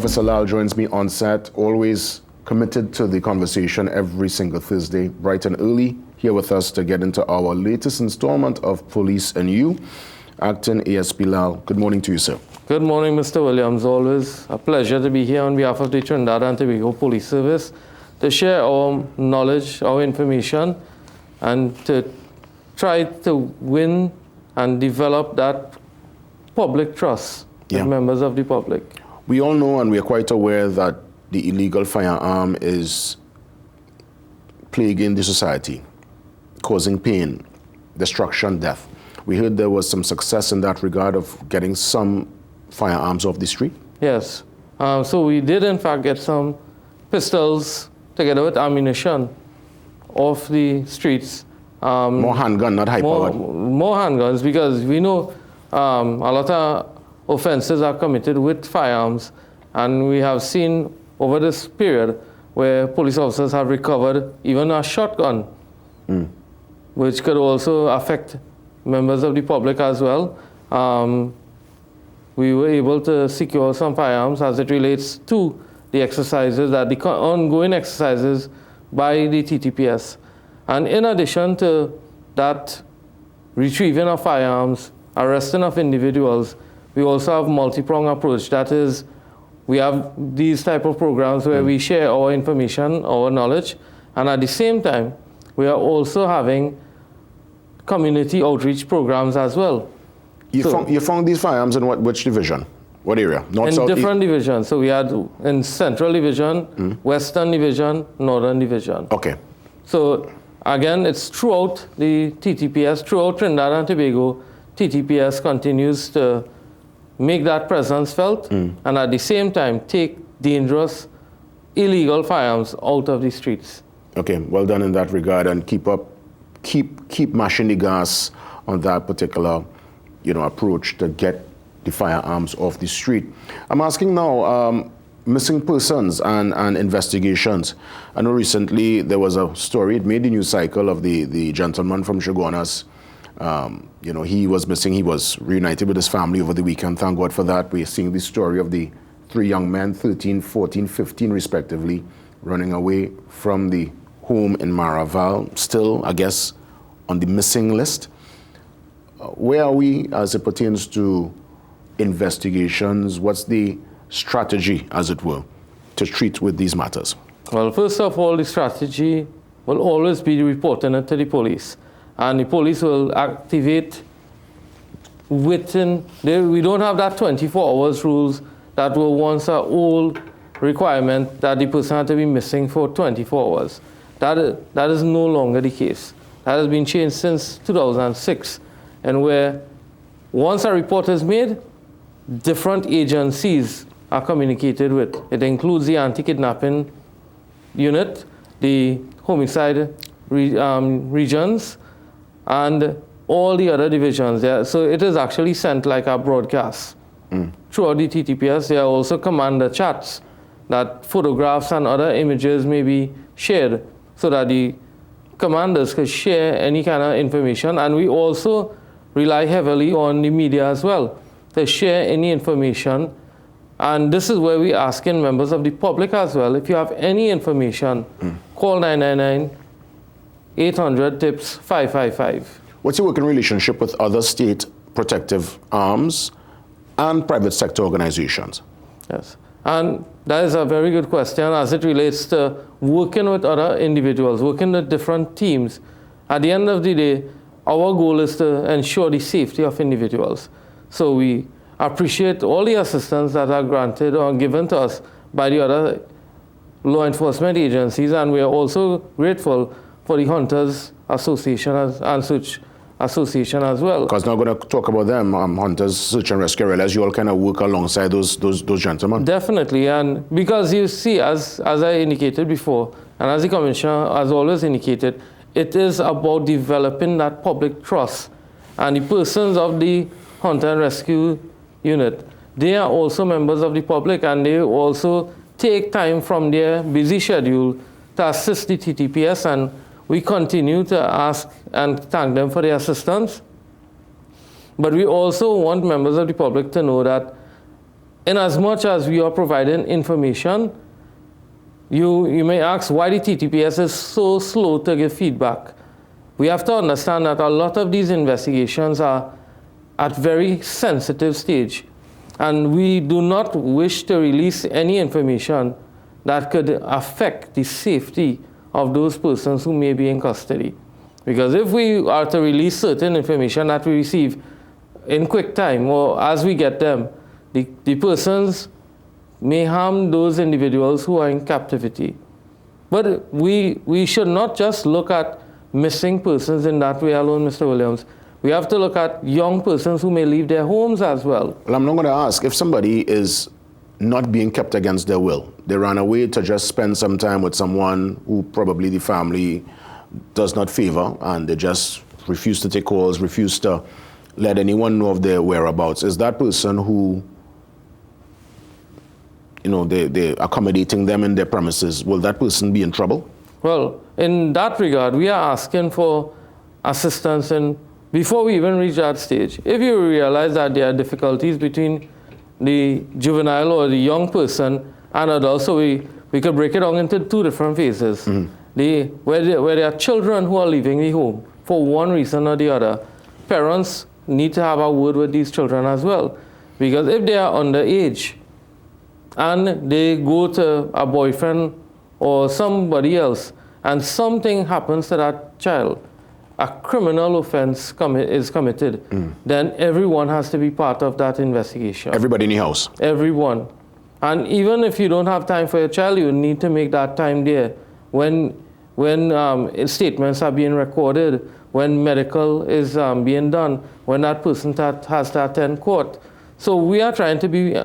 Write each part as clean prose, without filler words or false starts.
Officer Lal joins me on set, always committed to the conversation every single Thursday, bright and early, here with us to get into our latest installment of Police and You. Acting ASP Lal, good morning to you, sir. Good morning, Mr. Williams. Always a pleasure to be here on behalf of the Trinidad and Tobago Police Service to share our knowledge, our information, and to try to win and develop that public trust with members of the public. We all know and we are quite aware that the illegal firearm is plaguing the society, causing pain, destruction, death. We heard there was some success in that regard of getting some firearms off the street. Yes. So we did in fact get some pistols together with ammunition off the streets. More handgun, not high-powered. More handguns, because we know a lot of offenses are committed with firearms, and we have seen over this period where police officers have recovered even a shotgun, which could also affect members of the public as well. We were able to secure some firearms as it relates to the exercises, the ongoing exercises by the TTPS. And in addition to that retrieving of firearms, arresting of individuals, we also have multi-pronged approach. That is, we have these type of programs where we share our information, our knowledge, and at the same time, we are also having community outreach programs as well. You found these firearms in which division? What area? North, in South, different East? divisions. So we had in Central Division, Western Division, Northern Division. Okay. So again, it's throughout the TTPS, throughout Trinidad and Tobago, TTPS continues to make that presence felt, and at the same time take dangerous, illegal firearms out of the streets. Okay, well done in that regard, and keep mashing the gas on that particular, approach to get the firearms off the street. I'm asking now, missing persons and investigations. I know recently there was a story, it made the news cycle, of the gentleman from Chaguanas. He was missing. He was reunited with his family over the weekend. Thank God for that. We're seeing the story of the three young men, 13, 14, 15 respectively, running away from the home in Maraval, still, I guess, on the missing list. Where are we as it pertains to investigations? What's the strategy, as it were, to treat with these matters? Well, first of all, the strategy will always be reporting it to the police. And the police will activate within, we don't have that 24 hours rules that were once an old requirement that the person had to be missing for 24 hours. That is no longer the case. That has been changed since 2006, and where once a report is made, different agencies are communicated with. It includes the anti-kidnapping unit, the homicide regions, and all the other divisions. So it is actually sent like a broadcast throughout the TTPS. There are also commander chats that photographs and other images may be shared so that the commanders can share any kind of information. And we also rely heavily on the media as well to share any information. And this is where we ask in members of the public as well. If you have any information, call 999. 800 tips 555. What's your working relationship with other state protective arms and private sector organizations? Yes, and that is a very good question as it relates to working with other individuals, working with different teams. At the end of the day, our goal is to ensure the safety of individuals. So we appreciate all the assistance that are granted or given to us by the other law enforcement agencies, and we are also grateful for the Hunters Association and Search Association as well. Because now I'm going to talk about them, Hunters, Search and Rescue, as you all kind of work alongside those gentlemen. Definitely, and because you see, as I indicated before, and as the Commissioner has always indicated, it is about developing that public trust. And the persons of the Hunter and Rescue Unit, they are also members of the public, and they also take time from their busy schedule to assist the TTPS, and we continue to ask and thank them for their assistance. But we also want members of the public to know that in as much as we are providing information, you may ask why the TTPS is so slow to give feedback. We have to understand that a lot of these investigations are at very sensitive stage, and we do not wish to release any information that could affect the safety of those persons who may be in custody. Because if we are to release certain information that we receive in quick time or as we get them, the persons may harm those individuals who are in captivity. But we should not just look at missing persons in that way alone, Mr. Williams. We have to look at young persons who may leave their homes as well. Well, I'm not going to ask, if somebody is not being kept against their will, they ran away to just spend some time with someone who probably the family does not favor, and they just refuse to take calls, refuse to let anyone know of their whereabouts, is that person who, you know, they're accommodating them in their premises, will that person be in trouble? Well, in that regard, we are asking for assistance, and before we even reach that stage, if you realize that there are difficulties between the juvenile or the young person and adults, so we could break it down into two different phases. Where there are children who are leaving the home for one reason or the other, parents need to have a word with these children as well. Because if they are underage and they go to a boyfriend or somebody else and something happens to that child, a criminal offense is committed, then everyone has to be part of that investigation. Everybody in the house? Everyone. And even if you don't have time for your child, you need to make that time there. When statements are being recorded, when medical is being done, when that person has to attend court. So we are trying to be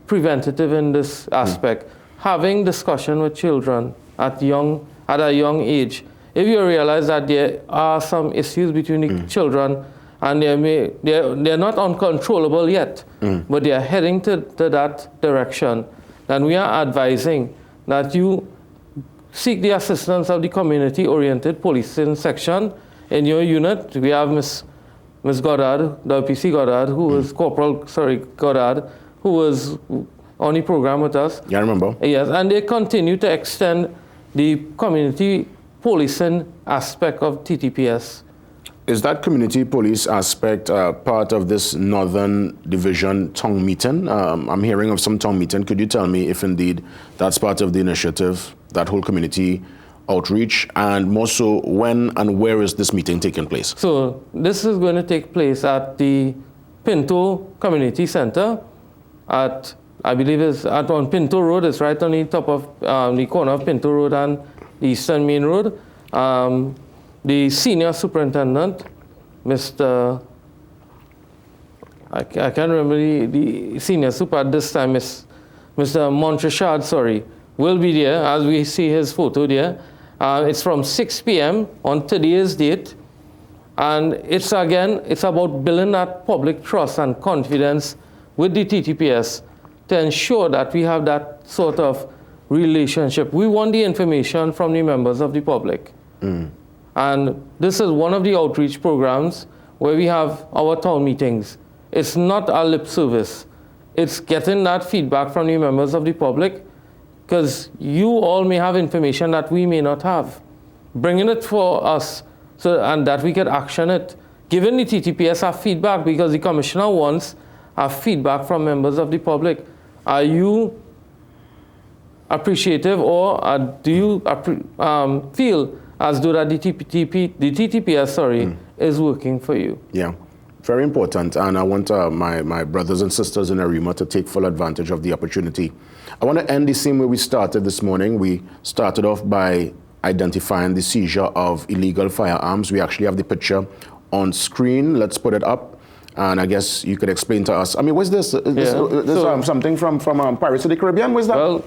preventative in this aspect, having discussion with children at a young age. If you realize that there are some issues between the children and they're not uncontrollable yet, but they are heading to that direction, then we are advising that you seek the assistance of the community-oriented policing section in your unit. We have Ms. Goddard, the PC Goddard, who was Goddard, who was on the program with us. Yeah, I remember. Yes, and they continue to extend the community policing aspect of TTPS. Is that community police aspect part of this Northern Division town meeting? I'm hearing of some town meeting. Could you tell me if indeed that's part of the initiative, that whole community outreach, and more so when and where is this meeting taking place? So this is going to take place at the Pinto Community Center at, I believe it's on Pinto Road. It's right on the top of the corner of Pinto Road and the Eastern Main Road. The senior superintendent, Mr. I can't remember the senior super at this time, Mr. Montrechard, will be there as we see his photo there. It's from 6 p.m. on today's date. And it's about building that public trust and confidence with the TTPS to ensure that we have that sort of relationship. We want the information from the members of the public. And this is one of the outreach programs where we have our town meetings. It's not a lip service. It's getting that feedback from the members of the public, because you all may have information that we may not have. Bringing it for us and that we can action it. Giving the TTPS our feedback, because the commissioner wants our feedback from members of the public. Are you appreciative, or do you feel as though that the TTPS is working for you? Yeah, very important. And I want my brothers and sisters in Arima to take full advantage of the opportunity. I want to end the same way we started this morning. We started off by identifying the seizure of illegal firearms. We actually have the picture on screen. Let's put it up. And I guess you could explain to us. I mean, what's this? Something from Pirates of the Caribbean? What's that? Well,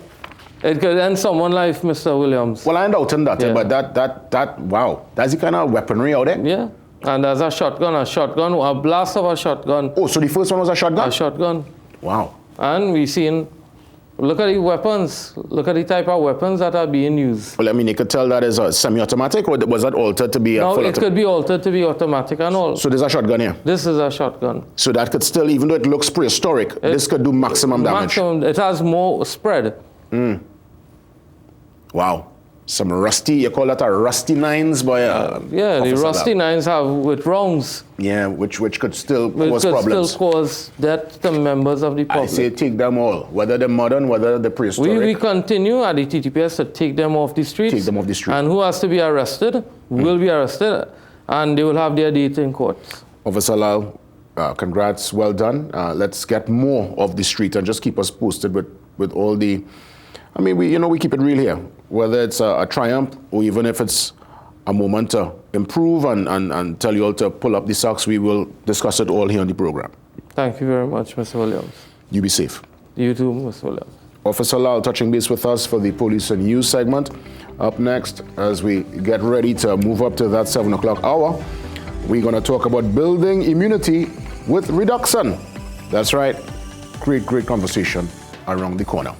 it could end someone's life, Mr. Williams. Well, I doubting that, but that, wow, that's the kind of weaponry out there? Yeah, and there's a shotgun, a blast of a shotgun. Oh, so the first one was a shotgun? A shotgun. Wow. And we seen Look at the weapons. Look at the type of weapons that are being used. Well, I mean, you could tell that is a semi-automatic, or was that altered to be a No, full it could be altered to be automatic and all. So there's a shotgun here. This is a shotgun. So that could still, even though it looks prehistoric, this could do maximum damage. Maximum, it has more spread. Wow. Some rusty, you call that a rusty nines, boy? Yeah, the rusty nines have with rounds. Yeah, which could still Which cause could problems. still cause death to members of the I public. say take them all, whether they're modern, whether they're prehistoric. We continue at the TTPS to take them off the streets. Take them off the street. And who has to be arrested will be arrested, and they will have their date in court. Officer Lal, congrats, well done. Let's get more of the street and just keep us posted with all the, I mean, we keep it real here, whether it's a triumph or even if it's a moment to improve and tell you all to pull up the socks. We will discuss it all here on the program. Thank you very much, Mr. Williams. You be safe. You too, Mr. Williams. Officer Lal touching base with us for the Police and News segment. Up next, as we get ready to move up to that 7 o'clock hour, we're going to talk about building immunity with reduction. That's right. Great conversation around the corner.